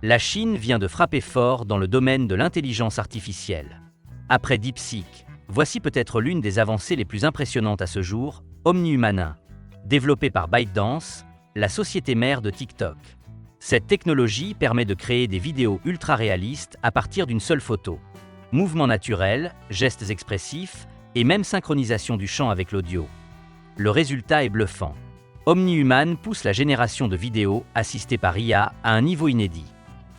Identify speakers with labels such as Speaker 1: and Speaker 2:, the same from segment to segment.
Speaker 1: La Chine vient de frapper fort dans le domaine de l'intelligence artificielle. Après DeepSeek, voici peut-être l'une des avancées les plus impressionnantes à ce jour, OmniHuman, développée par ByteDance, la société mère de TikTok. Cette technologie permet de créer des vidéos ultra réalistes à partir d'une seule photo. Mouvements naturels, gestes expressifs et même synchronisation du chant avec l'audio. Le résultat est bluffant. OmniHuman pousse la génération de vidéos assistées par IA à un niveau inédit.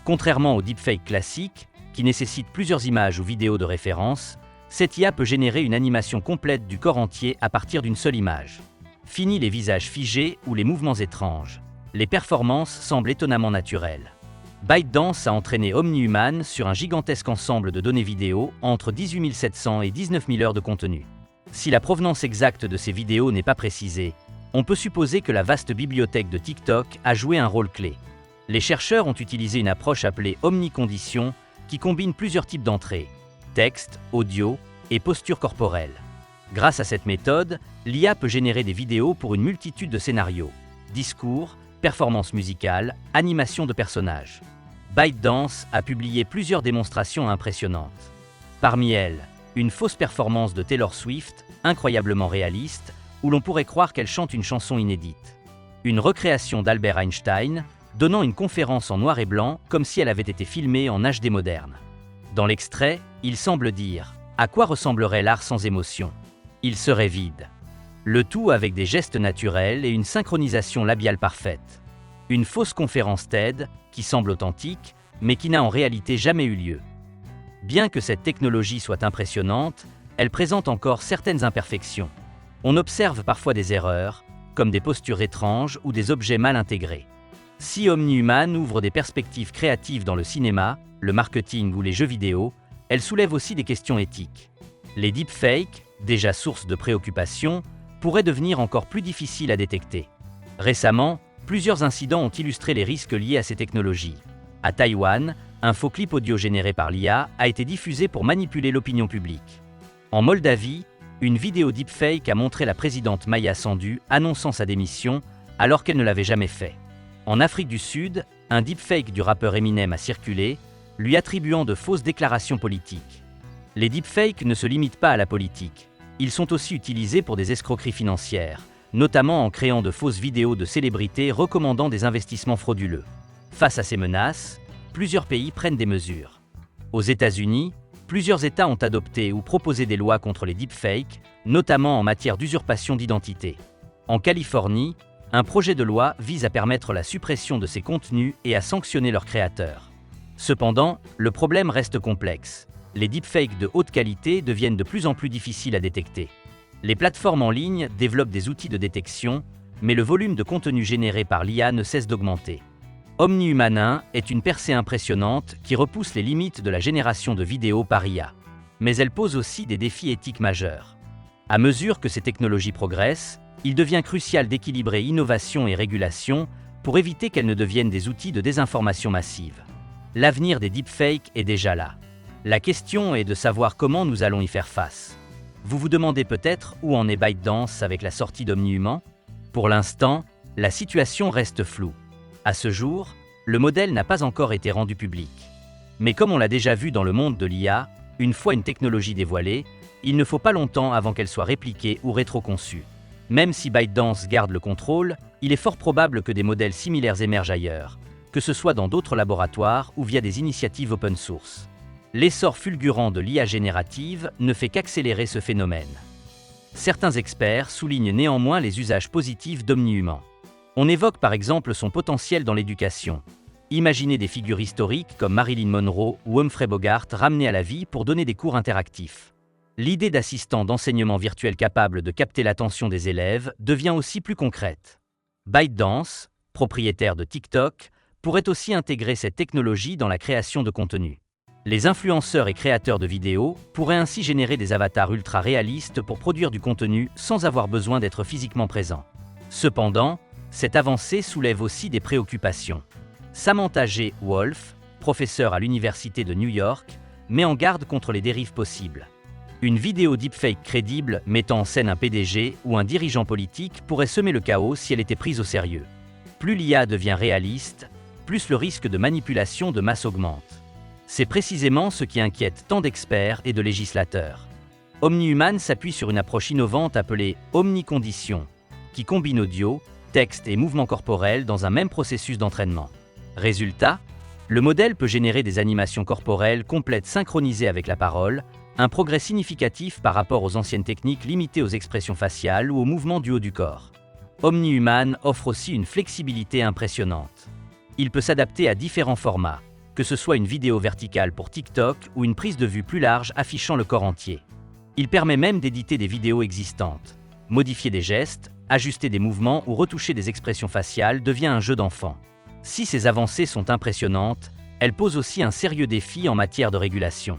Speaker 1: Contrairement au deepfake classique, qui nécessite plusieurs images ou vidéos de référence, cette IA peut générer une animation complète du corps entier à partir d'une seule image. Fini les visages figés ou les mouvements étranges. Les performances semblent étonnamment naturelles. ByteDance a entraîné OmniHuman sur un gigantesque ensemble de données vidéo entre 18 700 et 19 000 heures de contenu. Si la provenance exacte de ces vidéos n'est pas précisée, on peut supposer que la vaste bibliothèque de TikTok a joué un rôle clé. Les chercheurs ont utilisé une approche appelée omnicondition qui combine plusieurs types d'entrées, texte, audio et posture corporelle. Grâce à cette méthode, l'IA peut générer des vidéos pour une multitude de scénarios, discours, performances musicales, animations de personnages. ByteDance a publié plusieurs démonstrations impressionnantes. Parmi elles, une fausse performance de Taylor Swift, incroyablement réaliste, où l'on pourrait croire qu'elle chante une chanson inédite. Une recréation d'Albert Einstein, donnant une conférence en noir et blanc comme si elle avait été filmée en HD moderne. Dans l'extrait, il semble dire « À quoi ressemblerait l'art sans émotion ? Il serait vide ». Le tout avec des gestes naturels et une synchronisation labiale parfaite. Une fausse conférence TED qui semble authentique, mais qui n'a en réalité jamais eu lieu. Bien que cette technologie soit impressionnante, elle présente encore certaines imperfections. On observe parfois des erreurs, comme des postures étranges ou des objets mal intégrés. Si OmniHuman ouvre des perspectives créatives dans le cinéma, le marketing ou les jeux vidéo, elle soulève aussi des questions éthiques. Les deepfakes, déjà source de préoccupation, pourraient devenir encore plus difficiles à détecter. Récemment, plusieurs incidents ont illustré les risques liés à ces technologies. À Taïwan, un faux clip audio généré par l'IA a été diffusé pour manipuler l'opinion publique. En Moldavie, une vidéo deepfake a montré la présidente Maya Sandu annonçant sa démission alors qu'elle ne l'avait jamais fait. En Afrique du Sud, un deepfake du rappeur Eminem a circulé, lui attribuant de fausses déclarations politiques. Les deepfakes ne se limitent pas à la politique. Ils sont aussi utilisés pour des escroqueries financières, notamment en créant de fausses vidéos de célébrités recommandant des investissements frauduleux. Face à ces menaces, plusieurs pays prennent des mesures. Aux États-Unis, plusieurs États ont adopté ou proposé des lois contre les deepfakes, notamment en matière d'usurpation d'identité. En Californie, un projet de loi vise à permettre la suppression de ces contenus et à sanctionner leurs créateurs. Cependant, le problème reste complexe. Les deepfakes de haute qualité deviennent de plus en plus difficiles à détecter. Les plateformes en ligne développent des outils de détection, mais le volume de contenu généré par l'IA ne cesse d'augmenter. OmniHuman est une percée impressionnante qui repousse les limites de la génération de vidéos par IA. Mais elle pose aussi des défis éthiques majeurs. À mesure que ces technologies progressent, il devient crucial d'équilibrer innovation et régulation pour éviter qu'elles ne deviennent des outils de désinformation massive. L'avenir des deepfakes est déjà là. La question est de savoir comment nous allons y faire face. Vous vous demandez peut-être où en est ByteDance avec la sortie d'OmniHuman ? Pour l'instant, la situation reste floue. À ce jour, le modèle n'a pas encore été rendu public. Mais comme on l'a déjà vu dans le monde de l'IA, une fois une technologie dévoilée, il ne faut pas longtemps avant qu'elle soit répliquée ou rétro-conçue. Même si ByteDance garde le contrôle, il est fort probable que des modèles similaires émergent ailleurs, que ce soit dans d'autres laboratoires ou via des initiatives open source. L'essor fulgurant de l'IA générative ne fait qu'accélérer ce phénomène. Certains experts soulignent néanmoins les usages positifs d'OmniHuman. On évoque par exemple son potentiel dans l'éducation. Imaginez des figures historiques comme Marilyn Monroe ou Humphrey Bogart ramenées à la vie pour donner des cours interactifs. L'idée d'assistants d'enseignement virtuel capables de capter l'attention des élèves devient aussi plus concrète. ByteDance, propriétaire de TikTok, pourrait aussi intégrer cette technologie dans la création de contenu. Les influenceurs et créateurs de vidéos pourraient ainsi générer des avatars ultra réalistes pour produire du contenu sans avoir besoin d'être physiquement présents. Cependant, cette avancée soulève aussi des préoccupations. Samantha G. Wolf, professeure à l'Université de New York, met en garde contre les dérives possibles. Une vidéo deepfake crédible mettant en scène un PDG ou un dirigeant politique pourrait semer le chaos si elle était prise au sérieux. Plus l'IA devient réaliste, plus le risque de manipulation de masse augmente. C'est précisément ce qui inquiète tant d'experts et de législateurs. OmniHuman s'appuie sur une approche innovante appelée omnicondition, qui combine audio, texte et mouvements corporels dans un même processus d'entraînement. Résultat, le modèle peut générer des animations corporelles complètes synchronisées avec la parole, un progrès significatif par rapport aux anciennes techniques limitées aux expressions faciales ou aux mouvements du haut du corps. OmniHuman offre aussi une flexibilité impressionnante. Il peut s'adapter à différents formats, que ce soit une vidéo verticale pour TikTok ou une prise de vue plus large affichant le corps entier. Il permet même d'éditer des vidéos existantes. Modifier des gestes, ajuster des mouvements ou retoucher des expressions faciales devient un jeu d'enfant. Si ces avancées sont impressionnantes, elles posent aussi un sérieux défi en matière de régulation.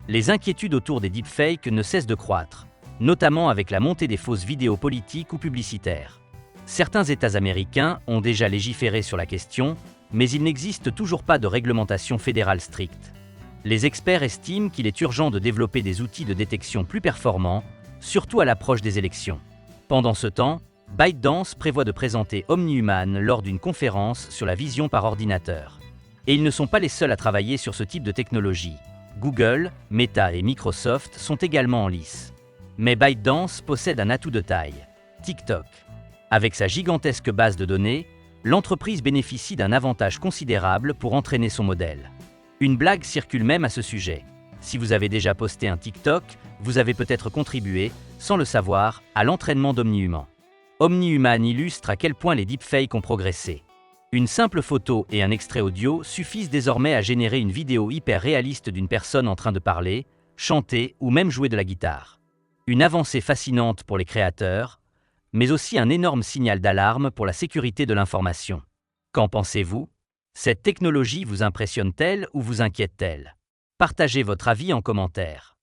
Speaker 1: Les inquiétudes autour des deepfakes ne cessent de croître, notamment avec la montée des fausses vidéos politiques ou publicitaires. Certains États américains ont déjà légiféré sur la question, mais il n'existe toujours pas de réglementation fédérale stricte. Les experts estiment qu'il est urgent de développer des outils de détection plus performants, surtout à l'approche des élections. Pendant ce temps, ByteDance prévoit de présenter OmniHuman lors d'une conférence sur la vision par ordinateur. Et ils ne sont pas les seuls à travailler sur ce type de technologie. Google, Meta et Microsoft sont également en lice. Mais ByteDance possède un atout de taille, TikTok. Avec sa gigantesque base de données, l'entreprise bénéficie d'un avantage considérable pour entraîner son modèle. Une blague circule même à ce sujet. Si vous avez déjà posté un TikTok, vous avez peut-être contribué, sans le savoir, à l'entraînement d'OmniHuman. OmniHuman illustre à quel point les deepfakes ont progressé. Une simple photo et un extrait audio suffisent désormais à générer une vidéo hyper réaliste d'une personne en train de parler, chanter ou même jouer de la guitare. Une avancée fascinante pour les créateurs, mais aussi un énorme signal d'alarme pour la sécurité de l'information. Qu'en pensez-vous ? Cette technologie vous impressionne-t-elle ou vous inquiète-t-elle ? Partagez votre avis en commentaire.